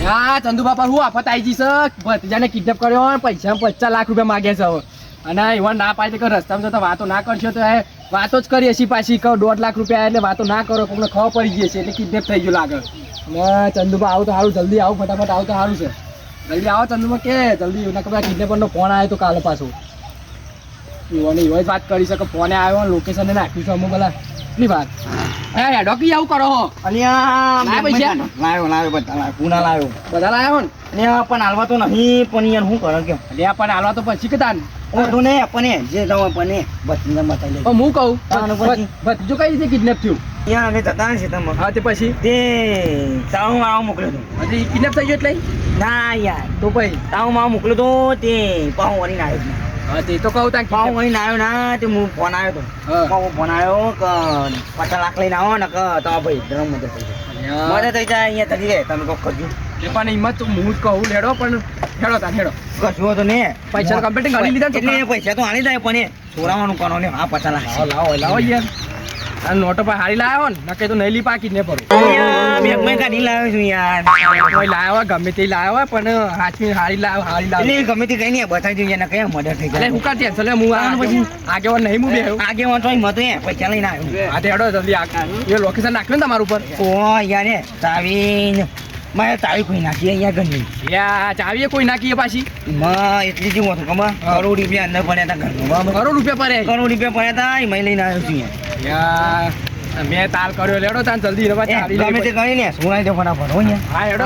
હા ચંદુ બાપા હું આફત આવી જઈશ ભત્રીજાને કિડનેપ કર્યો પૈસા 50 લાખ રૂપિયા માગે છે હવે અને એવા ના પાડે કે રસ્તામાં જતા વાતો ના કરશો તો વાતો જ કરીએ છીએ પાછી કહો 1.5 લાખ રૂપિયા એટલે વાતો ના કરો કોઈને ખબર પડી ગઈ છે એટલે કિડનેપ થઈ ગયું લાગે અને ચંદુબા આવું તો સારું જલ્દી આવો ફટાફટ આવું તો સારું છે જલ્દી આવો ચંદુબા કે જલ્દી એના ખબર કિડનેપરનો ફોન આવ્યો તો કાલે પાછો એવાની એવો જ વાત કરી શકે ફોને આવ્યો લોકેશન નાખ્યું છે અમુક પેલા કેટલી વાત હે ડોકી આવું કરો હો અને પૈસા લાવ્યો પૂના લાવ્યો બધા લાવ્યો ને પણ હાલવા તો નહીં પણ યાર શું કરે કે અરે પણ હાલવા તો પછી કે તાન ઓઢું ને પણ જે જાવ પણ બચીને બતાવી લે હું કહું ભત્રીજો કઈ રીતે કિડનેપ થયું અહીંયા અમે જતા છે તમે હા તે પછી તે તાવ માવા મોકલ્યો હતો હજી કિડનેપ થઈ ગયો એટલે ના યાર તો પછી તાવ માવા મોકલ્યો તો તે પાઉં વળીને આવ્યો હા તે તો કહું તાન પાઉં વળીને આવ્યો ના તે હું ફોન આવ્યો તો ફોન આવ્યો કે 50 લાખ લઈને આવો ને કે તો ભાઈ ધર્મ મદદ થઈ જાય મદદ થઈ જાય અહીંયા તરી રહે તમે કોક કરજો એ પણ હિંમત તો હું જ કહું લેડો પણ હેડો તાન હેડો કશું તો ને પૈસા કમ્પ્લીટ કરી લીધા એટલે પૈસા તો આલી જાય પણ છોરાવાનું કરો ને આ 50 લાખ લાવો યાર આ નોટો પર હારી લાવ્યો ને નકે તો નહીં લી પાકી ને પડો બેગમાં કાઢી લાવ્યો છું યાર કોઈ લાવ્યો ગમે તે લાવ્યો પણ હાચમી હારી લાવ્યો એટલે ગમે તે કઈ નહીં બતાવી દઉં કયા મદદ થઈ જાય હું કા ટેન્શન લે હું આવવાનું પછી આગેવાન નહીં હું બેહ્યો આગેવાન તો મત પૈસા લઈને આવ્યો હા તે હેડો જલ્દી એ લોકેશન નાખ્યું ને તમારું ઉપર ઓ યાર ચાવી મારે ચાવી કોઈ નાખી અહીંયા ઘરની યા ચાવીએ કોઈ નાખીએ પાછી માં એટલી જેવું હતું ખબર કરોડ રૂપિયા અંદર પડ્યા હતા ઘરમાં કરોડ રૂપિયા પડે કરોડ રૂપિયા પડ્યા હતા એમાં લઈને આવ્યો છું યાર મેં તાલ કર્યો લેડો તાન જલ્દી રવા ચાવી ગમે તે કરી ને સુનાઈ દે ફટાફટ હો યાર હા હેડો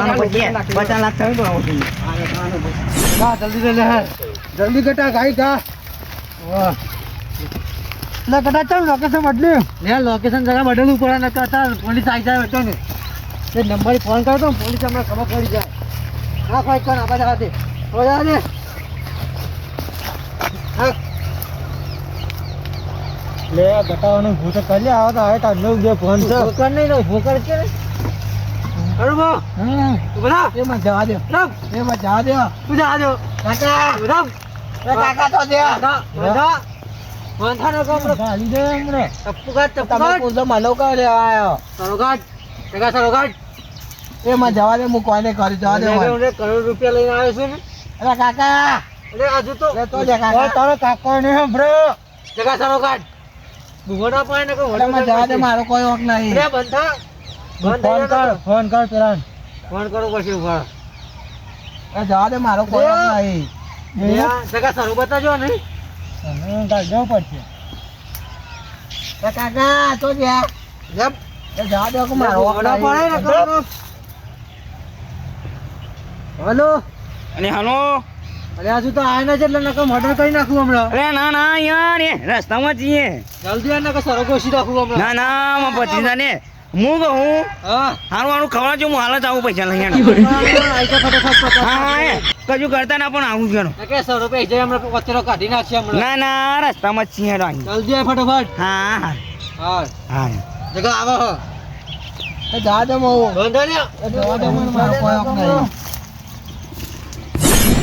50 લાખ થયું તો આવું હા જલ્દી લે જલ્દી ગટા ગાઈ કા વાહ લે ગટા ચાલ લોકેશન બદલ્યું લે લોકેશન જરા બદલવું પડે ન તો પોલીસ આવી જાય હતો ને તે નંબર ફોન કરો તો પોલીસ અમને ખબર પડી જાય હા કોઈ કોણ આ બધા હાથે ઓયા ને હા લે ગટાવાનું ભૂત કરી આવો તો હવે તાર જે ફોન છે ભૂકર નહીં નો ભૂકર છે ને અરુબો હા બોલા એમાં જવા દે એમાં જવા દે તું જવા દે કાકા રમ કાકા તો દે બધા વાંધાનો કોમ ગાલી દે હમણે તમે પૂછો માલો કા લે આયો સરોગાટ કાકા સરોગાટ એમાં જવા દે હું કોઈને કરી જવા દે કરોડ રૂપિયા લઈને આવ્યો છું ને અરે કાકા અરે હજુ તો લે તો લે કાકા તારો કાકો ને બ્રો જગા સરોગાટ ભૂગોડા પાય ને કો હોટલ જવા દે મારો કોઈ વક નહીં અરે બંધા ફોન કર પેલા ફોન કરો પછી ઉભા એ જવા દે મારો કોઈ વક નહીં જગા સરો બતાજો ને હું કાલ જવું પડશે કાકા તો જા જબ એ જવા દે કે મારો વક નહીં હેલો અને હાલો અરે હજુ તો આય ના છે એટલે નકો મર્ડર કરી નાખું હમણાં અરે ના ના યાર એ રસ્તામાં જઈએ જલ્દી આ નકો સરો કોશી રાખું હમણાં ના ના માં પતિના ને હું કહું હા હારું હારું ખવડાવજો હું હાલ જ આવું પૈસા લઈને આઈકા ફટાફટ હા કજુ કરતા ના પણ આવું ગયો કે 100 રૂપિયા જઈ હમણાં કચરો કાઢી નાખશે હમણાં ના ના રસ્તામાં જ છીએ જલ્દી આય ફટાફટ હા હા હા હા જગા આવો હો એ જા દે મો બંધા ને જવા દે મને મારો કોઈ હક નહીં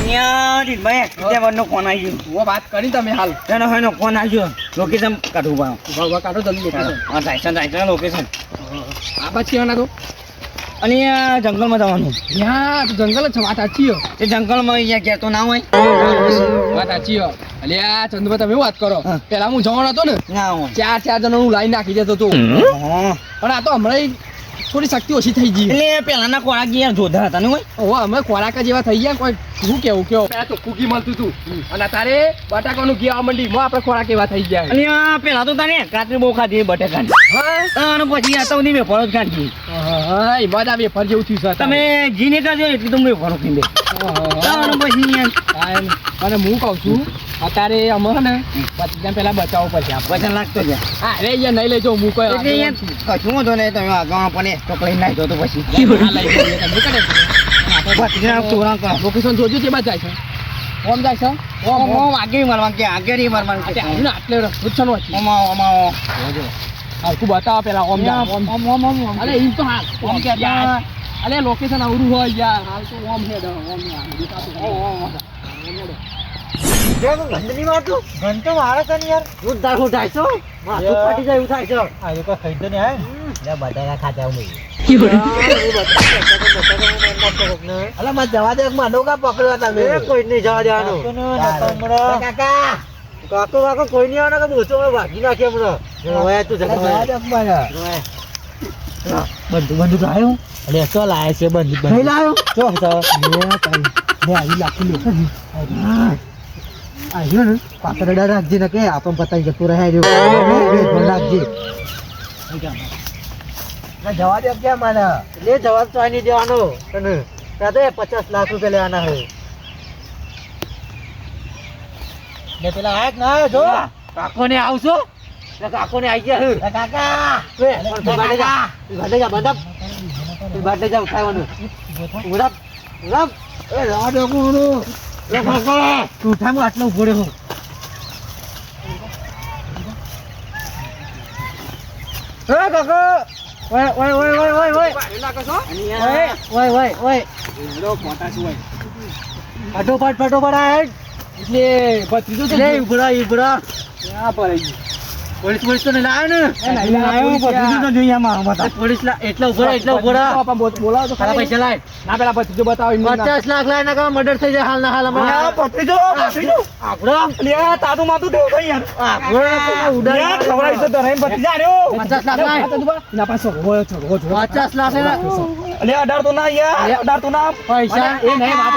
યાર ભાઈ કેવાનો ફોન આવ્યો ઓ વાત કરી તમે હાલ એનો હેનો ફોન આવ્યો લોકેશન કાઢું પાઉં ભગવા કાઢો જલ્દી લોકેશન હા જાય લોકેશન આ પછી ના તો અને આ જંગલમાં જવાનું યા તો જંગલ જ છે વાત સાચી હો એ જંગલમાં અહીંયા ગયા તો ના હોય વાત સાચી હો અલે આ ચંદુભા તમે વાત કરો પેલા હું જવાનો હતો ને ના હોય 4 જણનું લાઈન નાખી દેતો તો પણ આ તો હમણાં થોડી શક્તિ ઓછી થઈ ગઈ એટલે પેલાના ખોરાક યાર જોધા હતા ને હોય ઓ અમે ખોરાક જેવા થઈ ગયા કોઈ શું કેવું કેવો પેલા તો કુકી મળતું હતું અને તારે બટાકાનું ઘી આવવા માંડી આપણે ખોરાક એવા થઈ ગયા અને પેલા તો તારે કાતરી બહુ ખાધી બટાકાની અને પછી આ તો ની વેફરો જ ખાધી હા એમાં જ આ વેફર જેવું થયું છે તમે જીને કાઢો એટલી તો વેફરો ખાઈ દે અને પછી અને હું કહું છું અત્યારે અમે ને પછી પેલા બચાવવું પડશે પૈસા લાગતો છે હા રે યાર નહીં લેજો હું કોઈ કશું વાંધો નહીં તમે આગળ પણ ચોકડી નાખી દો તો પછી લોકેશન જોજો તે બાદ જાય છે ઓમ જાય છે ઓમ આગે મારવા કે આગે રી મારવા કે આટલે પૂછવાનું હતું ઓમા ઓમા હા તું બતાવ પેલા ઓમ જા ઓમ અરે ઈ તો હા ઓમ કે યાર અરે લોકેશન આવરું હોય યાર હાલ તો ઓમ હેડ ઓમ યાર ગંદની મારતું ગંદ તો મારે છે ને યાર હું દાખો થાય છો માથું ફાટી જાય એવું થાય છે આ લોકો ખાઈ તો ને હે લે બટાકા ખાતા હું અલા મત જવા દે માં ડોકા પકડવા તમે કોઈ નહીં જવા દેવાનું કાકા કાકો કાકો કોઈ નહીં આવવાના કે બોચો ભાગી નાખે હમણાં હવે તું જવા દે મારા બંધુ લાયો અરે શું લાયા છે બંધુ નહીં લાયો શું તો મેં આવી લાખી લો આવ્યો ને પાછળ રાખજે ને કે આપણ પતાઈ જતું રહે રાખજે જવા દે ક્યાં મારા લે જવાબ તો નહીં દેવાનો તને ત્યાં તો 50 લાખ રૂપિયા લેવાના હોય ને પેલા આયા ના આવ્યો જો કાકો ને આવશો કાકો ને આવી ગયા કાકા ભાડે જા બંધ ભાડે જા ઉઠાવવાનું ઉડપ ઉડપ એ રવા દે ગુરુ લે કાકા તું ઉઠામ આટલો ઉભો રહ્યો એ કાકા ઓય ઓય ઓય ઓય ઓય ઓય ઓય ઓય ઓય લો મોટા છું ઓય ફટોફટ આય એટલે ભત્રીજો તો લે ઉભરા ક્યાં પર આવી પોલીસ તો નહીં લાયો ને નહીં લાયો ભત્રીજો તો જોઈએ આમાં બતા પોલીસ એટલા ઉભરા આપા બોલાવો તો ખરા પૈસા લાય ના પેલા ભત્રીજો બતાવો 50 લાખ લાય ના કા મર્ડર થઈ જાય હાલ અમાર ભત્રીજો આપણો લે તાતું માતું દેવ ભાઈ યાર આપણો ઉડાય ખવરાઈ તો ધરાઈ ભત્રીજા આર્યો 50 લાખ લાય ના પાછો હોય છો 50 લાખ લે 18 તો ના યાર 18 તો ના પૈસા એ નહીં વાત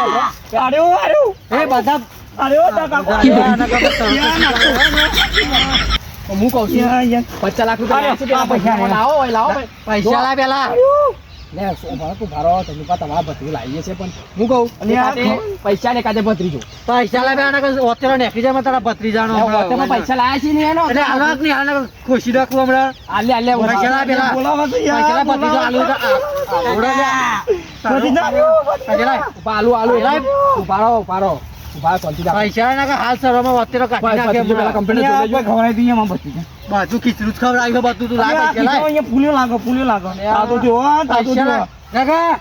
આર્યો એ બધા અરે તા કાકો હું કહું છું 50 લાખ રૂપિયા લાવો પૈસા લાવ પેલા લે તું ભારો તમે તમારા ભત્રીજો લાવીએ છે પણ હું કહું પૈસા ને કાજે ભત્રીજો પૈસા લાવ્યા ઓતેરો નેખી જાય તારા ભત્રીજાનો પૈસા લાયા છે ને એનો એટલે હાલવાક ની હાલ ખુશી રાખવું હમણાં આલે પૈસા લાવ પેલા બોલાવા તો યાર ભત્રીજો આલુ આલુ ઉભારો પૈસા ના હાલ સરમાં અત્યારે કાઢી નાખે પેલા કંપની ખવડાવી દઈએ માં બધી બાજુ ખીચડું જ ખવડાવી બધું તું લાગે અહીંયા ફૂલ્યો લાગો આ તો જો કાકા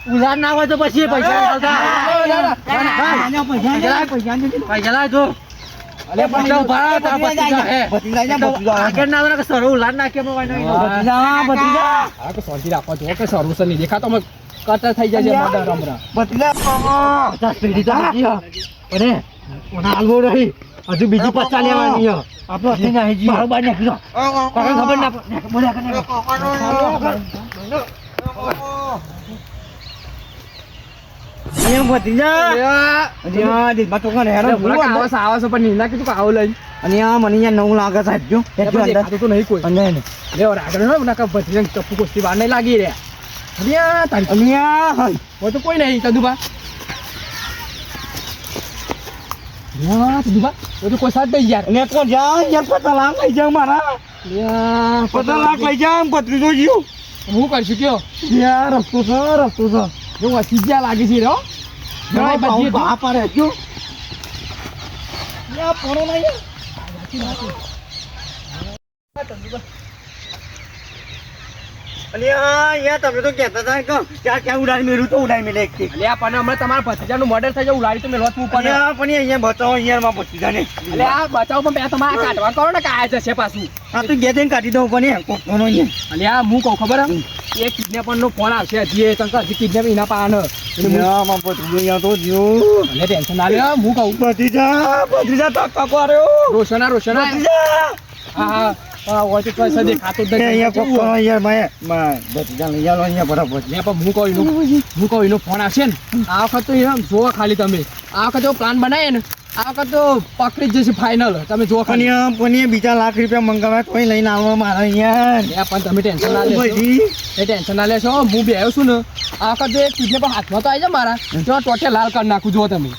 ઉધાર ના હોય તો પછી પૈસા પૈસા લાવ જો અલે પૈસા ઉભા આગળ ના આવે કે સરો ઉલાડ નાખીએ તો શાંતિ રાખો છો કે સરો નહીં દેખાતો કટર થઈ જાય મર્ડર હમણાં બતલા 50 પેઢી તો અરે ઓના આલવો રહી હજુ બીજી 50 લેવાની આપણો હથી ના જી બરાબર નાખી દો ખબર ના બોલ્યા કરે એમ ભતીજા અરે દી બાતો કોને હેરો આવાસો પણ નીના કે તું આવો લઈ અને આ મને અહીંયા નવું લાગે સાહેબ જો અંદર તો નહીં કોઈ અંદર લે ઓર આગળ ન ના કા ભતીજા ચપ્પુ કોસ્તી વાર નહીં લાગી રે અલ્યા તારી અલ્યા હોય वो तो कोई नहीं तदुबा यार तदुबा वो तो कोई साथ दे यार ने कौन जा यार पता लाग लई जा मारा यार पता लाग लई जा भत्रीજો જીઓ હું કરી શક્યો યાર રસ્તો છે જો સીજા લાગી છે રો ભાઈ બજી બા પારે જો યા પોરો નહીં તદુબા અલ્યા યાર તમે તો કહેતા હતા કે ક્યાં ઉડાડી મેરું તો ઉડાડી મેલે એક અલ્યા પણ હમણાં તમારા ભત્રીજાનું મર્ડર થઈ જાય ઉડાડી તો મેલવા તું પડે પણ અહીંયા બચાવો અહીંયા માં ભત્રીજાને અલ્યા બચાવો પણ પેલા તમારે કાઢવા કરો ને કાયા જશે પાછું હા તો ગેદેન કાઢી દઉં પણ કોનો અહીંયા અલ્યા હું કહું ખબર હે એક કિડનેપર નો ફોન આવશે જે તંકા કિડનેપ એના પાન માં ભત્રીજો તો જો અને ટેન્શન ના લે હું કહું ભત્રીજા તો કાકો આર્યો રોશના ભત્રીજા હા હોય તો પૈસા દેખાતો જ અહીંયા યાર માં ભત્રીજા લઈ આલો અહીંયા બરાબર લે પણ હું કહું એનો ફોન આવશે ને આ વખત તો એમ જોવો ખાલી તમે આ વખત જો પ્લાન બનાવીએ ને આ વખત તો પકડી જ જશે ફાઇનલ તમે જો ખાલી પણ બીજા લાખ રૂપિયા મંગાવ્યા કોઈ લઈને આવો મારા અહીંયા પણ તમે ટેન્શન ના લેશો એ ટેન્શન ના લેશો હું બે આવ્યો છું ને આ વખત કિડનેપર હાથમાં તો આવી જાય મારા જો ટોટે લાલ કરી નાખું જો તમે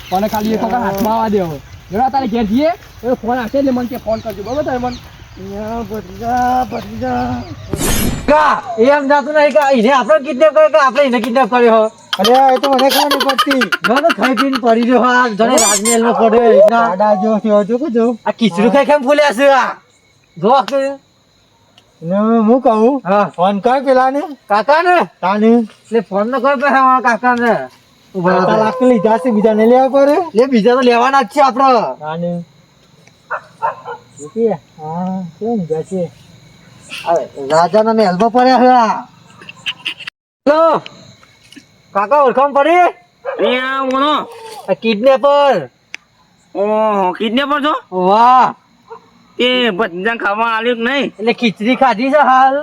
પણ ખાલી એક વખત હાથમાં આવવા દેવો જરા તારે ઘેર જઈએ એ ફોન આવશે એટલે મને કે ફોન કરજો બરાબર તારે મને એમ જાતું નહીં કે એને આપણે કિડનેપ કર્યો કે આપણે એને કિડનેપ કર્યો અરે એ તો મને ખબર નહીં પડતી જો ખાઈ પીને પડી રહ્યો હા જણે રાજમહેલ માં પડ્યો દાદા જો થયો કે જો આ ખીચડું ખાઈ કેમ ફૂલ્યા છે આ જો કે હું કહું હા ફોન કર પેલા ને કાકા ને તાને એટલે ફોન ન કર પેલા કાકા ને ઉભા લાખ લીધા છે બીજા ને લેવા પડે લે બીજા તો લેવાના જ છે આપણે તાને હા કેમ જશે રાજાના મહેલમાં પડ્યા છે હેલો કાકા ઓળખાણ પડી અહીંયા બોલો કિડનેપર ઓહો કિડનેપર છો વાહ એ બધા ખાવા આલ્યું કે નહીં એટલે ખીચડી ખાધી છે હાલ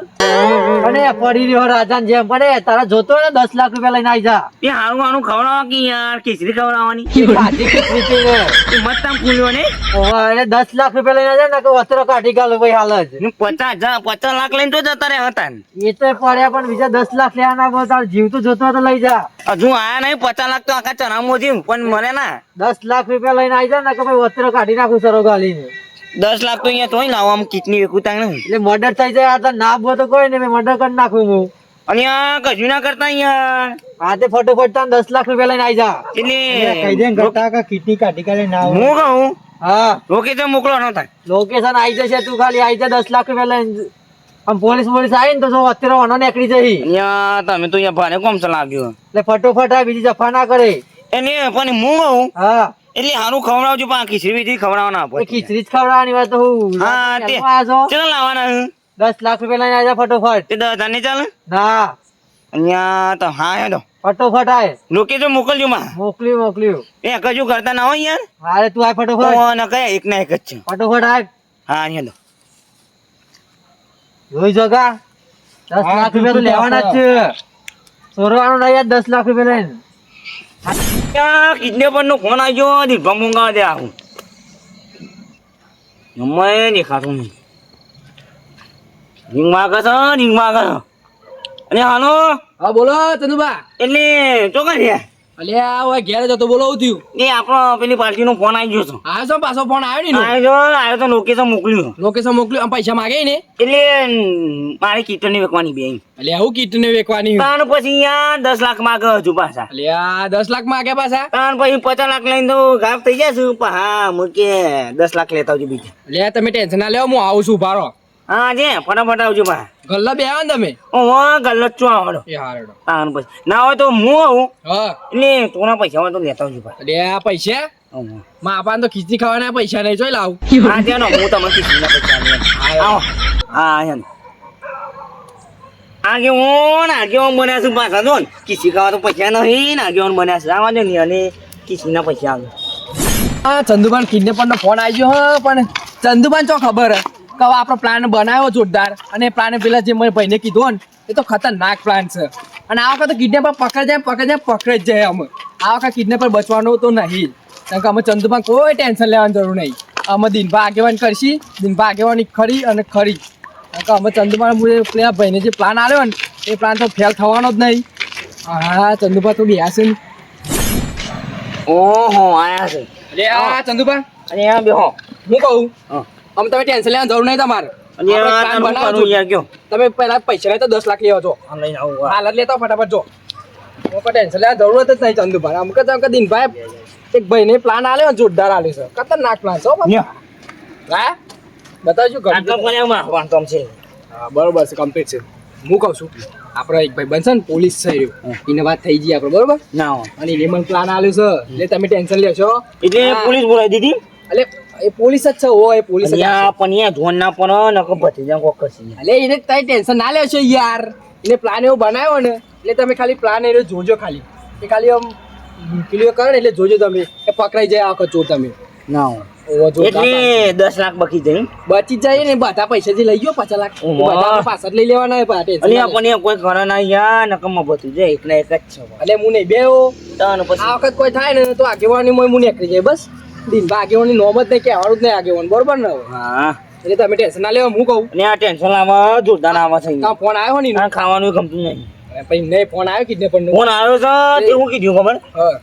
અને પડી રહ્યો રાજા જેમ પડે તારા જોતો ને 10 લાખ રૂપિયા લઈને આવી જા એ હારું હારું ખવડાવો કે યાર ખીચડી ખવડાવવાની ખાધી ખીચડી છે ને એ મત ફૂલ્યો ને ઓહો, એટલે 10 લાખ રૂપિયા લઈને જાય ને કે વસ્ત્રો કાઢી ગાલો ભાઈ હાલ જ 50 લાખ લઈને તો જતા રહ્યા હતા ને. એ તો પડ્યા પણ બીજા 10 લાખ લેવાના બોલ તાર જીવ તો જોતો હોય તો લઈ જા હજુ આયા નહીં 50 લાખ તો આખા ચણામાં થયું પણ મળે ના 10 લાખ રૂપિયા લઈને આવી જા ને કે ભાઈ વસ્ત્રો કાઢી નાખું સરો ગાલીને 10 લાખ તો અહીંયા તોય લાવો આમ કિડની વેકુતા નહીં એટલે મર્ડર થઈ જાય આ તો ના બો તો કોઈ ને મેં મર્ડર કરી નાખું હું અને આ કશું ના કરતા યાર હા તે ફટોફટ તાન 10 લાખ રૂપિયા લઈને આવી જા કહી દે એટલે ઘટા કા કિડની કાઢી કાઢી ના આવે. હું કહું હા લોકેશન મોકલો ન થાય લોકેશન આવી જશે તું ખાલી આવી જા 10 લાખ રૂપિયા લઈને આમ પોલીસ આવી ને તો જો અત્યારે વનો નીકળી જઈ અહીંયા તમે તો અહીંયા ભારે કોમ ચલાવ્યો એટલે ફટોફટ આ બીજી જફા ના કરે એને પણ હું કહું હા એટલે સારું ખવડાવજો પણ ખીચડી બીજી ખવડાવવાના એ ખીચડી જ ખવડાવવાની વાત તો હું હા તે આયા છો ચાલો લાવવાના 10 લાખ રૂપિયા લઈને આવી જા ફટોફટ તે 10,000 ને ચાલે ના અહીંયા તો હા હેડો ફટોફટ આય લોકેશન મોકલજો માં મોકલ્યું એ કજુ કરતા ના હોય યાર અરે તું આય ફટોફટ ઓ ન કયા એક ના એક જ છે ફટોફટ આય હા હેડો જોઈ જગા 10 લાખ રૂપિયા તો લેવાના જ છે ચોરવાનો નહીં યાર 10 લાખ રૂપિયા લઈને કિડનેપર નો ફોન આવ્યો દીપા મંગાવા દે આવું મેં દેખાતું નહીં રીંગ માગે છે અને હાલો હા બોલો ચંદુબા એટલે ચોકર છે અલ્યા ઓય ઘેર જતો બોલો થયું એ આપણો પેલી પાર્ટી નો ફોન આવી ગયો છે આવ્યો છો પાછો ફોન આવ્યો ને આવ્યો તો લોકેશન મોકલ્યું લોકેશન મોકલ્યું આમ પૈસા માગે ને એટલે મારે કીટન ની વેકવાની બે અલ્યા આવું કીટ ને વેકવાની તાણ પછી અહીંયા 10 લાખ માગે હજુ પાછા અલ્યા 10 લાખ માગે પાછા તાણ પછી 50 લાખ લઈને તો ગાફ થઈ જશે હા મૂકે 10 લાખ લેતા આવજો બીજા અલ્યા તમે ટેન્શન ના લેવો હું આવું છું ભારો હા જે ફટાફટ આવજો બા ગલ્લા બે આવો ને તમે ઓ ગલત ચો આવડો એ હારડો તાણ પછી ના હોય તો હું આવું હા એટલે તોના પૈસા હોય તો લેતા આવજો બા અલ્યા પૈસા માં આપાન તો ખીચડી ખાવાના પૈસા નહીં જોઈ લાવ હા ત્યાં હું તમને ખીચડીના પૈસા લઈ આવો હા હેન આગેવાન બન્યા છું પાછા જો ખીચડી ખાવા તો પૈસા નહીં ને આગેવાન બન્યા છે આવા જો ને અને ખીચડીના પૈસા આવે હા ચંદુબાન કિડનેપર નો ફોન આવી ગયો હા પણ ચંદુબાન ચો ખબર હે કે હવે આપણો પ્લાન બનાવ્યો જોરદાર અને એ પ્લાન પેલા જે મેં ભાઈને કીધું ને એ તો ખતરનાક પ્લાન છે અને આ વખતે કિડનેપર પકડે જ જાય અમે આ વખતે કિડનેપર બચવાનું તો નહીં કારણ કે અમે ચંદુબાન કોઈ ટેન્શન લેવાની જરૂર નહીં અમે દિનભા આગેવાન કરશી દિનભા આગેવાની ખરી અને ખરી કારણ કે અમે ચંદુબાન પેલા ભાઈને જે પ્લાન આવ્યો ને એ પ્લાન તો ફેલ થવાનો જ નહીં હા ચંદુબા તો બેહ્યા છે ને ઓહો આયા છે અરે આ ચંદુબા અને આ બેહો હું કહું હા અમે તમે ટેન્શન લેવાની જરૂર નહીં તમારે અને આપણે આ plan તારું બનાવો કરું છો. યાર કયો તમે પહેલા પૈસા લઈ તો 10 લાખ લેવા છો આ લઈને આવું હાલ જ લેતા ફટાફટ જો કોઈ ટેન્શન લેવાની જરૂરત જ નહીં ચંદુભાઈ અમુક દિનભાઈ એક ભાઈને પ્લાન આલ્યો જોરદાર આલ્યો છે ખતરનાક પ્લાન છે હો બાપા. હા બતાવજો આટલો કોને વાંધો છે હા બરોબર છે કમ્પ્લીટ છે હું કહું છું આપણો એક ભાઈ બનશે ને પોલીસ છે રહ્યો એને વાત થઈ ગઈ આપણે બરોબર ના હોય અને એને મને પ્લાન આલ્યો છે એટલે તમે ટેન્શન લેશો એટલે હા. પોલીસ બોલાવી દીધી એટલે એ પોલીસ જ છે ઓ એ પોલીસ જ છે. અહીંયા પણ અહીંયા ધોન ના પણ નકો ભતીજા કોક કરશે એટલે એને તારી ટેન્શન ના લેશો યાર એને પ્લાન એવો બનાવ્યો ને એટલે તમે ખાલી પ્લાન એને જોજો ખાલી એ ખાલી આમ ક્લિયર કરે ને એટલે જોજો તમે કે પકડાઈ જાય આખો ચોર તમે ના હોય ઓવો જોરદાર એટલે 10 લાખ બાકી જાય બચી જ જાય ને બધા પૈસા જે લઈ ગયો 50 લાખ એ ઓહો. બધા આપણે પાછા જ લઈ લેવાના હોય પાછા અને આ પણ અહીંયા કોઈ ઘરે ના યાર નકમ ભતીજા એક ના એક જ છે એટલે હું નહીં બેહો તાન પછી આ વખત કોઈ થાય ને તો આગેવાની મોય હું નીકળી જાય બસ દિનભા આગેવાની નોમ જ નહીં કહેવાનું જ નહીં આગેવાન બરોબર ને હવે? હા એટલે તમે ટેન્શન ના લેવા હું કહું અને આ ટેન્શન આમાં જોરદાર આમાં થઈ તારો ફોન આવ્યો ને આ ખાવાનું ગમતું નહીં પછી નહીં ફોન આવ્યો કિડનેપર નો ફોન આવ્યો છે તે હું કીધું ખબર હા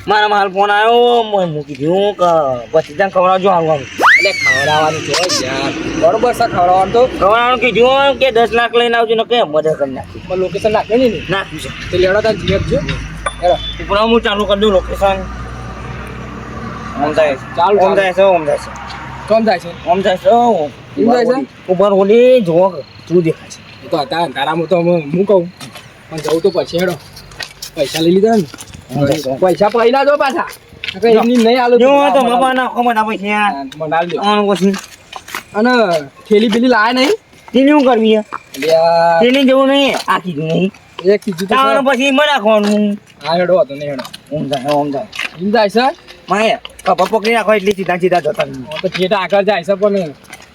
મારા હાલ ફોન આવ્યો હું કીધું કે ભતીજા ખવડાવજો હાલ એટલે ખવડાવવાનું જો યાર બરોબર છે ખવડાવવાનું તો ખવડાવવાનું કીધું કે 10 લાખ લઈને આવજો ને કે મદદ કરી નાખી પણ લોકેશન નાખ્યો નહીં ને નાખ્યું છે તે લેવડા તાર જીએફ છે હેરો ઉપર હું ચાલુ કરી દઉં લોકેશન ઓમ જાય છે ચાલુ, ઓમ જાય છે ઓમ જાય છે કોણ જાય છે ઓમ જાય છે એમ જાય છે? ઉપર ઓલી જુઓ તું દેખાય છે એ તો હતા અંધારામાં તો હું કહું પણ જવું તો પછી હેડો પૈસા લઈ લીધા ને ઓમ જાય છે. પૈસા પૈ ના દો પાછા નકર એમની નહીં આલો જો તો બાપા નાખો મને પૈસા મનાલ દો આનું પછી અને થેલી પેલી લાયા નહીં તેની શું કરવી અલ્યા તેની જેવું નહીં આ કીધું નહીં એક કીધું તો તાવાનું પછી મને નાખવાનું હા હેડો હતો નહીં હેડો ઓમ જાય ઓમ જાય એમ જાય છે મારે કપા પકડી રાખો એટલે સીધા સીધા જતા રહો. તો થિયેટર આગળ જાય છે પણ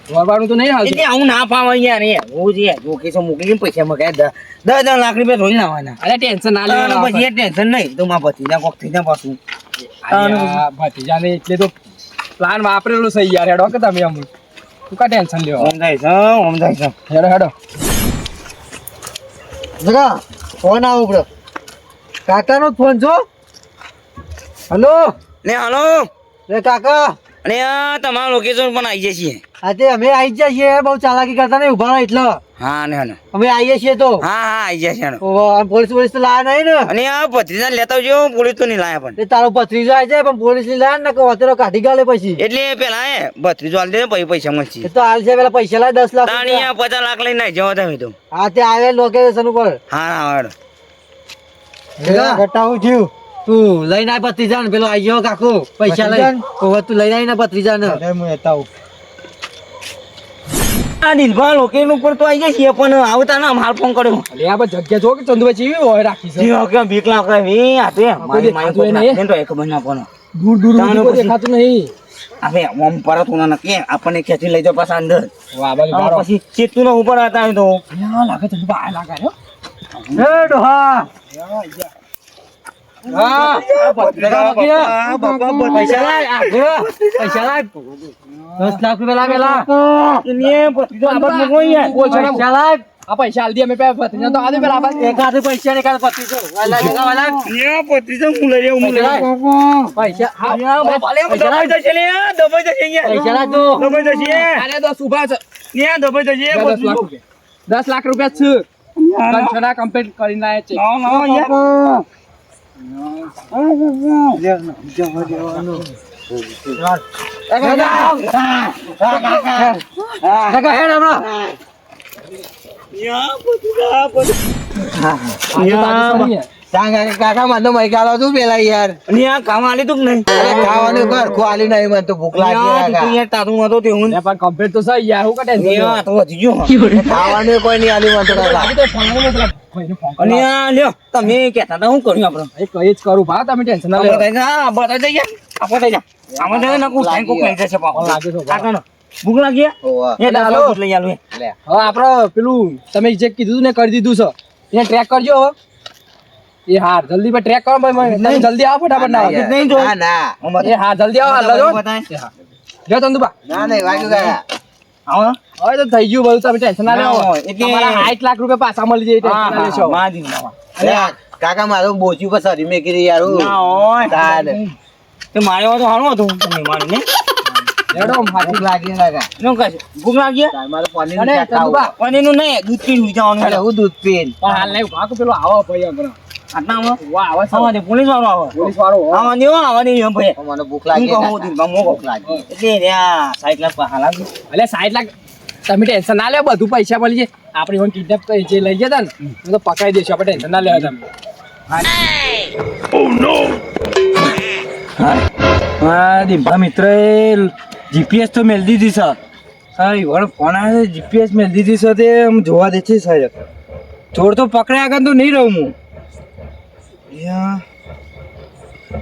વરવાનું તો નહીં હાલતું એટલે આવું ના પાવ યાર એ હું જે લોકેશન મોકલી પૈસા મગાય 10 લાખ રૂપિયા ધોઈ લાવવાના અરે ટેન્શન ના અને લેવાનું પછી એ ટેન્શન નહીં તો માં ભતીજા કોક થઈ જાય પાછું ભતીજાને એટલે તો પ્લાન વાપરેલું છે યાર હેડો કે તમે અમુક તું કા ટેન્શન લેવો ઓમ જાય છે ઓમ જાય છે હેડો હેડો જગા ફોન આવો બરો કાકાનો ફોન છો હલો ને હાલો રે કાકા અને આ તમારા લોકેશન પણ આવી જશે આજે અમે આવી ગયા છીએ બહુ ચાલાકી કરતા નહીં ઉભા રહો એટલે હા ને હાલો અમે આવીએ છીએ તો હા હા આવી જશે હાલો ઓહો, આ પોલીસ તો લાયા નહીં ને અને આ ભત્રીજા લેતા આવજો પોલીસ તો નહીં લાયા પણ એ તારો ભત્રીજો આવી જાય પણ પોલીસ ની લાયા ને કે વતેરો કાઢી ગાલે પછી એટલે પેલા એ ભત્રીજો હાલ દે પછી પૈસા મળશે એ તો હાલ છે પેલા પૈસા લાય 10 લાખ તાણી રૂપિયા. 50 લાખ લઈને આવી જાઓ તમે તો હા તે આવે લોકેશન ઉપર હા હા હાલો ઘટાવું થયું તું લઈને આય ભત્રીજા ને પેલો આવી ગયો કાકુ પૈસા લઈ ઓહો, તું લઈને આય ને ભત્રીજા ને આ દિલભા લોકેશન ઉપર તો આવી જશે પણ આવતા ના માલ ફોન કર્યો અલે આ બધી જગ્યા જો કે ચંદુભાઈ ચીવી હોય રાખી છે જીઓ કે બીક લાગે વી આ તો મારી દેખાતું મારી નહીં. તો એક ખબર ના પડે દૂર દૂર તાનું કોઈ પછી- દેખાતું નહીં હવે ઓમ પરત ઉના નકે આપણને ખેંચી લઈ જાવ પાછા અંદર વાહ બાજુ આ બારો પછી ચેતું નો ઉપર હતા તો યા લાગે ચંદુભાઈ આ લાગે હો એ ડોહા હા પૈસા લાય આ જો પૈસા લાય 10 લાખ રૂપિયા લાગેલા પૈસા લાય આ પૈસા આલ દી અમે પે ભત્રીજા તો આદે પેલા આપણે એક હાથે પૈસા ને કાલ પત્રીજો વાલા લેગા વાલા પૈસા હા પૈસા લાય પૈસા લાય તું આને તો સુભા છે 10 લાખ રૂપિયા છે કંચના કમ્પ્લીટ કરીને આયા છે કાકા હેડ હમણાં કાકા મને તો મઈ ગાલો તું પેલા યાર કામ આલી તું નહીં અરે ખાવાનું કર ખોવાલી નહીં મને તો ભૂખ લાગી કાકા તારું હતો તેવું પણ કમ્પ્લીટ તો છે યાર હું કટે તો વધી ગયો ખાવાનું કોઈ નહીં આલી મને તો કાકા અને આ લ્યો તમે કહેતા હતા હું કર્યું આપણે એ કઈ જ કરું ભા તમે ટેન્શન ના લેવો બતાવી દઈએ આપણે થઈ જા આમાં જઈને નકું સાઈન કોક લઈ જશે પાછો લાગે છે કાકાનો ભૂખ લાગી ઓવા એ દાલો લઈ આલું હવે આપણે પેલું તમે જે કીધું ને કરી દીધું છે એને ટ્રેક કરજો હવે એ હા જલ્દી પર ટ્રેક કરો ભાઈ તમે જલ્દી આવો ફટાફટ ના યાર. નહીં જો. ના એ હા જલ્દી આવો હાલ જો બતાય જો ચંદુબા ના નહીં વાગ્યું કાકા આવો હવે તો થઈ ગયું બધું તમે ટેન્શન ના લેવો ના, એટલે- તમારા 60 લાખ રૂપિયા પાછા મળી જાય ટેન્શન ના લેશો માજી ના અરે કાકા મારું બોચી પર સરી મેં કીધી યાર હું. હોય તાર. તે મારે તો હારું હતું તમે મારે ને લેડો ભૂખ લાગી કાકા શું કહે છે ભૂખ લાગી તાર મારે પનીર અને ચંદુબા પણ એનું નહીં દૂધ પીને હુઈ જવાનું અરે હું દૂધ પીન પણ હાલ નહીં ભાગ પેલો આવો ભાઈ આપણે આટલામાં વાહ આવે છે આવા દે પોલીસ વાળો આવે પોલીસ વાળો આવા દે આવા દે એમ ભાઈ મને ભૂખ હું લાગી કહું કાકા. દિલમાં મોકો ભૂખ લાગી એટલે રે આ 60 લાખ પાહા લાગી એટલે 60 લાખ તમે ટેન્શન ના લેવો બધું પૈસા મળી જાય આપણે ઓન કિડનેપ કરી જે લઈ ગયા હતા ને એ તો પકડાઈ દેશું આપણે ટેન્શન ના લેવા તમે હા દિલભા મિત્ર જીપીએસ તો મેળ દીધી છે હા ઈવન ફોન આવે છે જીપીએસ મેળ દીધી છે તે આમ જોવા દે છે સાહેબ ચોર તો પકડ્યા આગળ તો નહીં રહું હું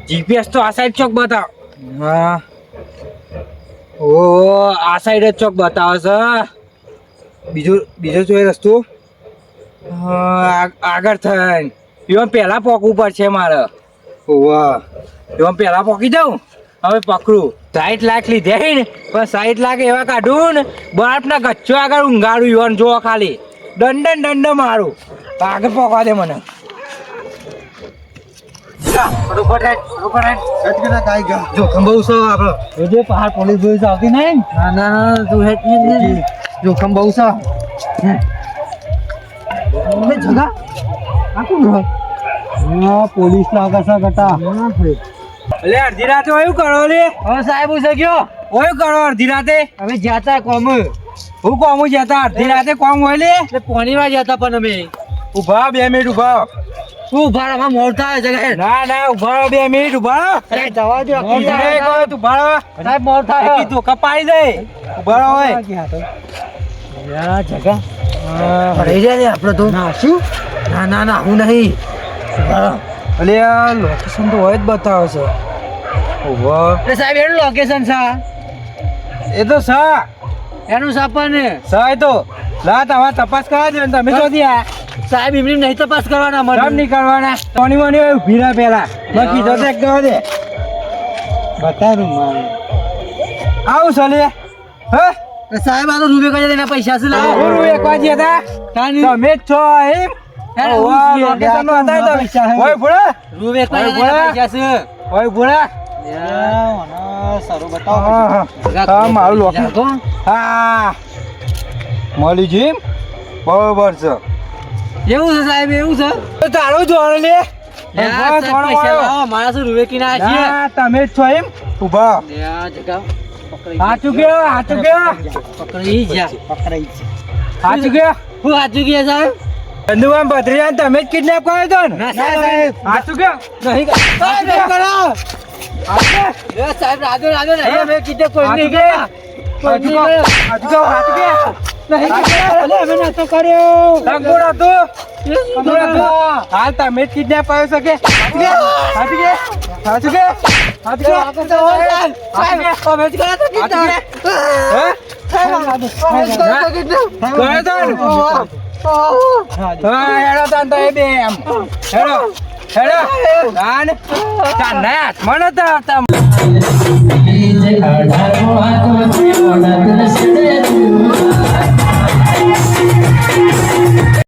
જીપીએસ તો આ સાઈડ ચોક બતાવ હા ઓ આ સાઈડ જ ચોક બતાવે છે બીજો જોઈએ રસ્તો આગળ થાય એમાં પહેલા પોકવું પડશે મારે ઓવા એમાં પહેલા પોકી જાઉં હવે પકડું 60 લાખ લીધે ને પણ 60 લાખ એવા કાઢું ને બરફના ગચ્ચો આગળ ઊંઘાડું યુવાન જોવા ખાલી દંડ મારું આગળ પોકવા દે મને જોખમ બહુ છે આપણો જે પહાડ પોલીસ પોલીસ આવતી નહીં ના ના તું હેટ જોખમ બહુ છે જગા આ કોણ પોલીસ લાગે છે ગટા અલે અડધી રાતે ઓયું કરો લે હવે સાહેબ હું ગયો ઓયું કરો અડધી રાતે અમે જાતા કોમ હું કોમ જતા અડધી રાતે કોમ હોય લે પોણીમાં જતા પણ અમે ઉભા 2 મિનિટ ઉભા તું ઉભા રહો મોડ થાય જગા ના ના ઉભા રહો 2 મિનિટ ઉભા રહો અરે જવા દો મોડ થાય કોઈ તું ઉભા રહો સાહેબ મોડ થાય કીધું કપાઈ દે ઉભા રહો ઓય યા જગા રહી જાય આપણે તો ના શું ના ના ના હું નહીં અલે આ લોકેશન તો હોય જ બતાવે છે ઓહો એ સાહેબ એનું લોકેશન છે એ તો સા એનું સાપન સા એ તો લા તમારે તપાસ કરવા દે તમે તો ત્યાં સાહેબ એમની નહીં તપાસ કરવાના કેમ મને નહીં કરવાના ટોની મોની હોય ઊભી રહે પેલા મેં કીધો તો એક દવા દે બતાવું મારું આવું ચાલે હે સાહેબ આ તો રૂબે કરી એના પૈસા છે લાવો ઓરું એક વાજી હતા તમે જ છો એમ અરે, ઓવા હું જ લોકેશન નો હતા તો પૈસા હે. ઓય ભોળા રૂબે કરી ઓય, એના બોલા. પૈસા છે ઓય ભોળા સારું હા મારું લોકેશન હા મળી જીમ બરોબર છે એવું છે સાહેબ એવું છે તો તારો જોડે લે યાર, સાહેબ, પૈસા લાવો મારા શું રૂબે કી ના છે ના, તમે જ છો એમ ઉભા યાર જગા હાચું ગયો પકડી જા હાચું ગયો હું હાચું ગયા સાહેબ ચંદુભાઈ ભત્રીજા તમે જ કિડનેપ કર્યો તો ને ના સાહેબ હાચું ગયો નહીં સાહેબ નહીં કરો એ સાહેબ રાજો નહીં અમે કીધે કોઈ નહીં ગયા કોઈ નહીં ગયા હાચું ગયો નહીં ગયા અલે અમે નતો કર્યો લંગોડ હતો હાલ તમે જ કિડનેપ કર્યો છો કે હાચું ગયો હાચું ગયો હાચું ગયો સાહેબ અમે જ કર્યા તો કીધા કર્યો તો ને? હા, હેડો તાન તો એ બે એમ. હેડો. તાન. તાનના હાથમાં નતા આવતા.